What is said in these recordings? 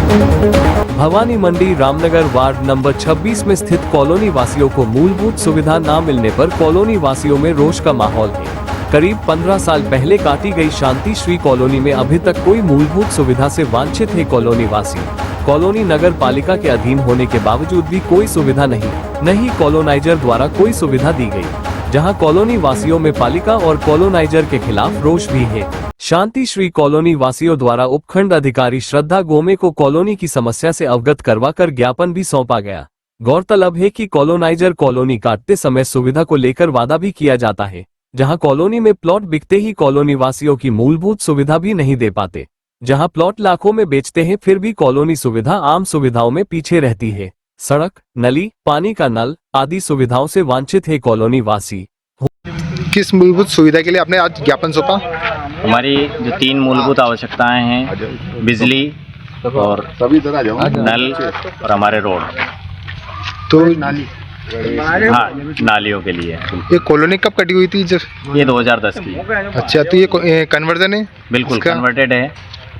भवानी मंडी Ramnagar ward number 26 में स्थित colony वासियों को मूलभूत सुविधा न मिलने पर कॉलोनी वासियों में रोष का माहौल है। करीब 15 साल पहले काटी गई शांति श्री कॉलोनी में अभी तक कोई मूलभूत सुविधा से वांछित है कॉलोनी वासी। कॉलोनी नगर पालिका के अधीन होने के बावजूद भी कोई सुविधा नहीं कॉलोनाइजर द्वारा कोई सुविधा दी गई, जहां कॉलोनी वासियों में पालिका और कॉलोनाइजर के खिलाफ रोष भी है। शांति श्री कॉलोनी वासियों द्वारा उपखंड अधिकारी श्रद्धा गोमे को कॉलोनी की समस्या से अवगत करवाकर ज्ञापन भी सौंपा गया। गौरतलब है कि कॉलोनाइजर कॉलोनी काटते समय सुविधा को लेकर वादा भी किया जाता है, जहां कॉलोनी में प्लॉट बिकते ही कॉलोनी वासियों की मूलभूत सुविधा भी नहीं दे पाते। जहां प्लॉट लाखों में बेचते हैं फिर भी कॉलोनी सुविधा आम सुविधाओं में पीछे रहती है। सड़क, नली, पानी का नल आदि सुविधाओं से वांछित है कॉलोनी वासी। किस मूलभूत सुविधा के लिए आपने आज ज्ञापन सौंपा? हमारी जो 3 मूलभूत आवश्यकताएं हैं, बिजली और नल और हमारे रोड, तो हाँ नालियों के लिए। ये कॉलोनी कब कटी हुई थी? जब ये 2010 की। अच्छा, तो ये कन्वर्जन है? बिल्कुल कन्वर्टेड है।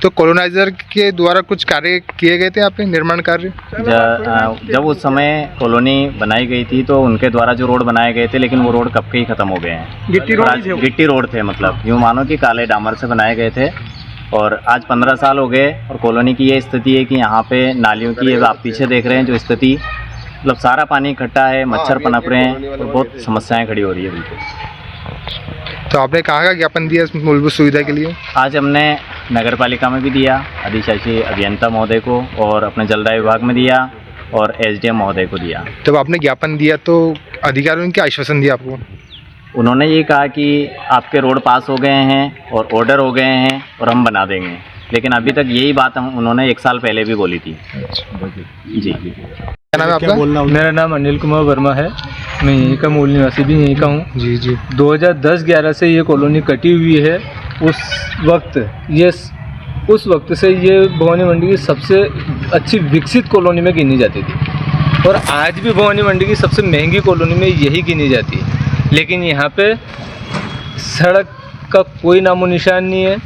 तो कॉलोनाइजर के द्वारा कुछ कार्य किए गए थे आपने, निर्माण कार्य? जब उस समय कॉलोनी बनाई गई थी तो उनके द्वारा जो रोड बनाए गए थे, लेकिन वो रोड कब के ही खत्म हो गए हैं। गिट्टी रोड थे, मतलब यूँ मानो कि काले डामर से बनाए गए थे। और आज 15 साल हो गए और कॉलोनी की ये स्थिति है कि यहाँ पे नालियों की, आप पीछे देख रहे हैं जो स्थिति, मतलब सारा पानी इकट्ठा है, मच्छर पनप रहे हैं और बहुत समस्याएं खड़ी हो रही है बिल्कुल। तो आपने कहाँ का ज्ञापन दिया इस मूलभूत सुविधा के लिए? आज हमने नगर पालिका में भी दिया, अधिशासी अभियंता महोदय को, और अपने जलदाय विभाग में दिया और एसडीएम महोदय को दिया। जब आपने ज्ञापन दिया तो अधिकारियों ने क्या आश्वासन दिया आपको? उन्होंने ये कहा कि आपके रोड पास हो गए हैं और ऑर्डर हो गए हैं और हम बना देंगे, लेकिन अभी तक यही बात उन्होंने 1 साल पहले भी बोली थी। जी। क्या नाम है आपका? मेरा नाम अनिल कुमार वर्मा है, मैं यहीं का मूल निवासी भी यहीं का हूँ। जी। 2010-11 से ये कॉलोनी कटी हुई है। उस वक्त से ये भवानी मंडी की सबसे अच्छी विकसित कॉलोनी में गिनी जाती थी और आज भी भवानी मंडी की सबसे महंगी कॉलोनी में यही गिनी जाती है। लेकिन यहाँ पे सड़क का कोई नामो निशान नहीं है,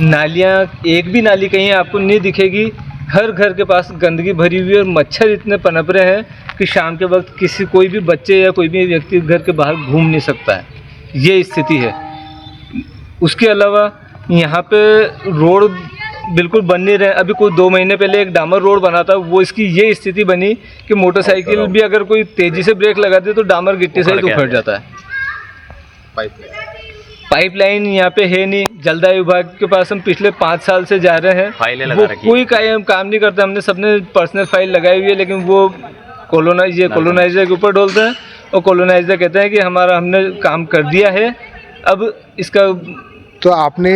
नालियाँ, एक भी नाली कहीं आपको नहीं दिखेगी। हर घर के पास गंदगी भरी हुई है और मच्छर इतने पनप रहे हैं कि शाम के वक्त कोई भी बच्चे या कोई भी व्यक्ति घर के बाहर घूम नहीं सकता है। ये स्थिति है। उसके अलावा यहाँ पे रोड बिल्कुल बन नहीं रहे। अभी कोई 2 महीने पहले एक डामर रोड बना था, वो इसकी ये स्थिति बनी कि मोटरसाइकिल भी अगर कोई तेज़ी से ब्रेक लगा दे तो डामर गिट्टी से ही उखड़ जाता है। पाइपलाइन यहाँ पे है नहीं। जलदाय विभाग के पास हम पिछले 5 साल से जा रहे हैं, वो कोई काम नहीं करता। हमने सबने पर्सनल फाइल लगाई हुई है, लेकिन वो कॉलोनाइजर के ऊपर डोलते हैं और कॉलोनाइजर कहते हैं कि हमने काम कर दिया है। अब इसका तो आपने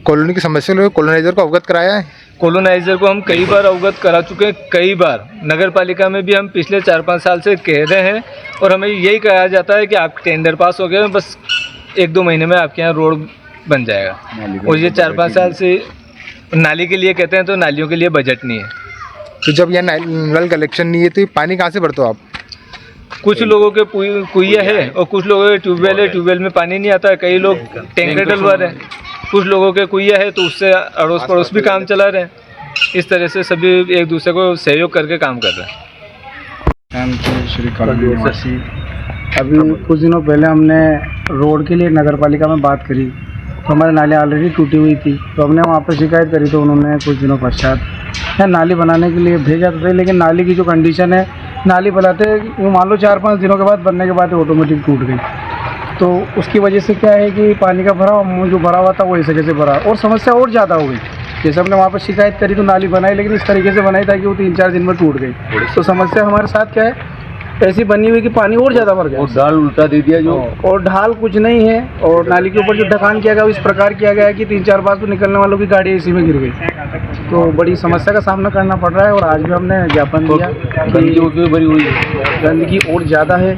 कॉलोनी की समस्या को कॉलोनाइजर को अवगत कराया है? कॉलोनाइजर को हम कई बार अवगत करा चुके हैं, कई बार। नगर पालिका में भी हम पिछले 4-5 साल से कह रहे हैं और हमें यही कहा जाता है कि आप टेंडर पास हो गए, बस 1-2 महीने में आपके यहाँ रोड बन जाएगा। और ये 4-5 साल से नाली के लिए कहते हैं तो नालियों के लिए बजट नहीं है। तो जब यहाँ नल कलेक्शन नहीं है तो पानी कहाँ से भरते हो आप? कुछ लोगों के कुइया है और कुछ लोगों के ट्यूबवेल है, ट्यूबवेल में पानी नहीं आता है। कई लोग टैंकर डलवा रहे हैं, कुछ लोगों के कुइया है तो उससे अड़ोस पड़ोस भी काम चला रहे हैं। इस तरह से सभी एक दूसरे को सहयोग करके काम कर रहे हैं। श्री कॉलोनी निवासी, अभी कुछ दिनों पहले हमने रोड के लिए नगर पालिका में बात करी तो हमारी नाली ऑलरेडी टूटी हुई थी, तो हमने वहाँ पर शिकायत करी तो उन्होंने कुछ दिनों पश्चात नाली बनाने के लिए भेजा था। लेकिन नाली की जो कंडीशन है, नाली बनाते मान लो 4-5 दिनों के बाद बनने के बाद ऑटोमेटिक टूट गई। तो उसकी वजह से क्या है कि पानी का भराव जो भरा हुआ था वो इस जगह से भरा और समस्या और ज़्यादा हो गई। जैसे हमने वहाँ पर शिकायत करी तो नाली बनाई, लेकिन इस तरीके से बनाई था कि वो 3-4 दिन में टूट गई। तो समस्या हमारे साथ क्या है, ऐसी बनी हुई कि पानी और ज़्यादा भर गया और ढाल उल्टा दे दिया जो, और ढाल कुछ नहीं है। और नाली के ऊपर जो ढकान किया गया वो इस प्रकार किया गया है कि 3-4 बार तो निकलने वालों की गाड़ी इसी में गिर गई। तो बड़ी समस्या का सामना करना पड़ रहा है। और आज भी हमने ज्ञापन दिया कि भरी हुई गंदगी और ज़्यादा है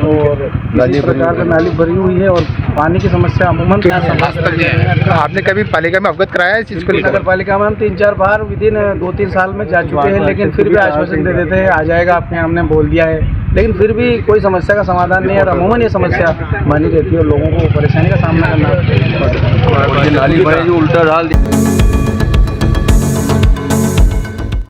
और इसी प्रकार से नाली भरी हुई है और पानी की समस्या अमूमन। आपने कभी पालिका में अवगत कराया है इस चीज़ को? नगर पालिका में हम 3-4 बार विदिन 2-3 साल में जा चुके हैं, लेकिन फिर भी आश्वासन दे देते हैं आ जाएगा आपके यहाँ, हमने बोल दिया है, लेकिन फिर भी कोई समस्या का समाधान नहीं है। और अमूमन ये समस्या बनी रहती है और लोगों को परेशानी का सामना करना। नाली जो उल्टा डाल